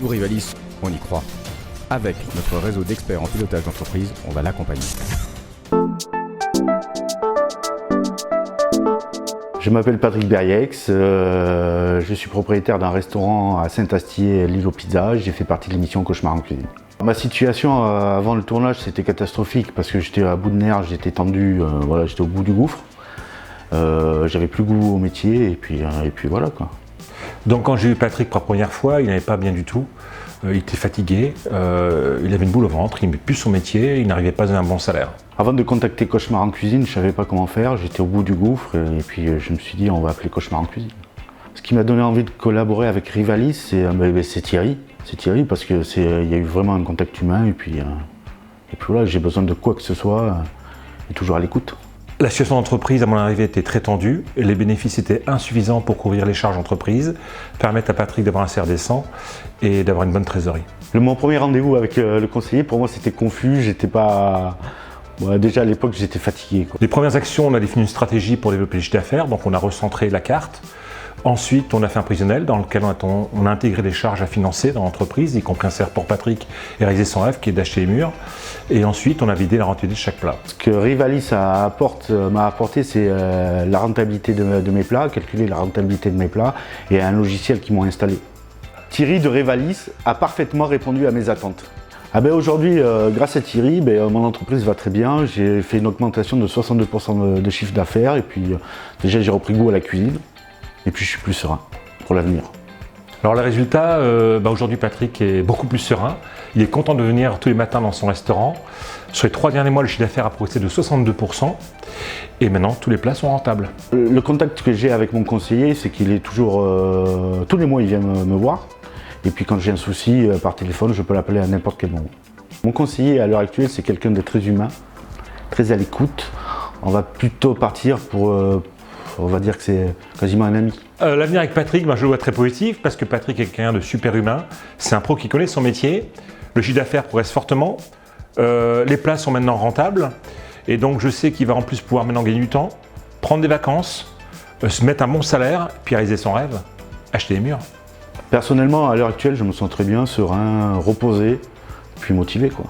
Nous Rivalis, on y croit. Avec notre réseau d'experts en pilotage d'entreprise, on va l'accompagner. Je m'appelle Patrick Berriex, je suis propriétaire d'un restaurant à Saint-Astier, l'île aux pizzas. J'ai fait partie de l'émission Cauchemar en cuisine. Ma situation avant le tournage, c'était catastrophique parce que j'étais à bout de nerfs, j'étais tendu, voilà, j'étais au bout du gouffre. J'avais plus goût au métier et puis voilà quoi. Donc quand j'ai eu Patrick pour la première fois, il n'allait pas bien du tout. Il était fatigué, il avait une boule au ventre, il n'aimait plus son métier, il n'arrivait pas à un bon salaire. Avant de contacter Cauchemar en cuisine, je ne savais pas comment faire, j'étais au bout du gouffre et puis je me suis dit on va appeler Cauchemar en cuisine. Ce qui m'a donné envie de collaborer avec Rivalis, c'est Thierry. C'est Thierry parce qu'il y a eu vraiment un contact humain et puis voilà, j'ai besoin de quoi que ce soit et toujours à l'écoute. La situation d'entreprise à mon arrivée était très tendue, les bénéfices étaient insuffisants pour couvrir les charges d'entreprise, permettre à Patrick d'avoir un salaire décent et d'avoir une bonne trésorerie. Mon premier rendez-vous avec le conseiller, pour moi c'était confus, j'étais pas... Bon, déjà à l'époque j'étais fatigué, quoi. Les premières actions, on a défini une stratégie pour développer le chiffre d'affaires, donc on a recentré la carte. Ensuite, on a fait un prévisionnel dans lequel on a intégré des charges à financer dans l'entreprise, y compris un salaire pour Patrick et réaliser son rêve qui est d'acheter les murs. Et ensuite, on a vidé la rentabilité de chaque plat. Ce que Rivalis m'a apporté, c'est la rentabilité de mes plats, calculer la rentabilité de mes plats et un logiciel qu'ils m'ont installé. Thierry de Rivalis a parfaitement répondu à mes attentes. Aujourd'hui, grâce à Thierry, mon entreprise va très bien. J'ai fait une augmentation de 62% de chiffre d'affaires et puis déjà j'ai repris goût à la cuisine. Et puis je suis plus serein pour l'avenir. Alors les résultats, aujourd'hui Patrick est beaucoup plus serein. Il est content de venir tous les matins dans son restaurant. Sur les 3 derniers mois, le chiffre d'affaires a progressé de 62%. Et maintenant, tous les plats sont rentables. Le contact que j'ai avec mon conseiller, c'est qu'il est toujours... tous les mois, il vient me voir. Et puis quand j'ai un souci par téléphone, je peux l'appeler à n'importe quel moment. Mon conseiller à l'heure actuelle, c'est quelqu'un de très humain, très à l'écoute. On va plutôt partir pour... on va dire que c'est quasiment un ami. L'avenir avec Patrick, je le vois très positif parce que Patrick est quelqu'un de super humain. C'est un pro qui connaît son métier. Le chiffre d'affaires progresse fortement. Les plats sont maintenant rentables. Et donc je sais qu'il va en plus pouvoir maintenant gagner du temps, prendre des vacances, se mettre un bon salaire, puis réaliser son rêve, acheter les murs. Personnellement, à l'heure actuelle, je me sens très bien, serein, reposé, puis motivé, quoi.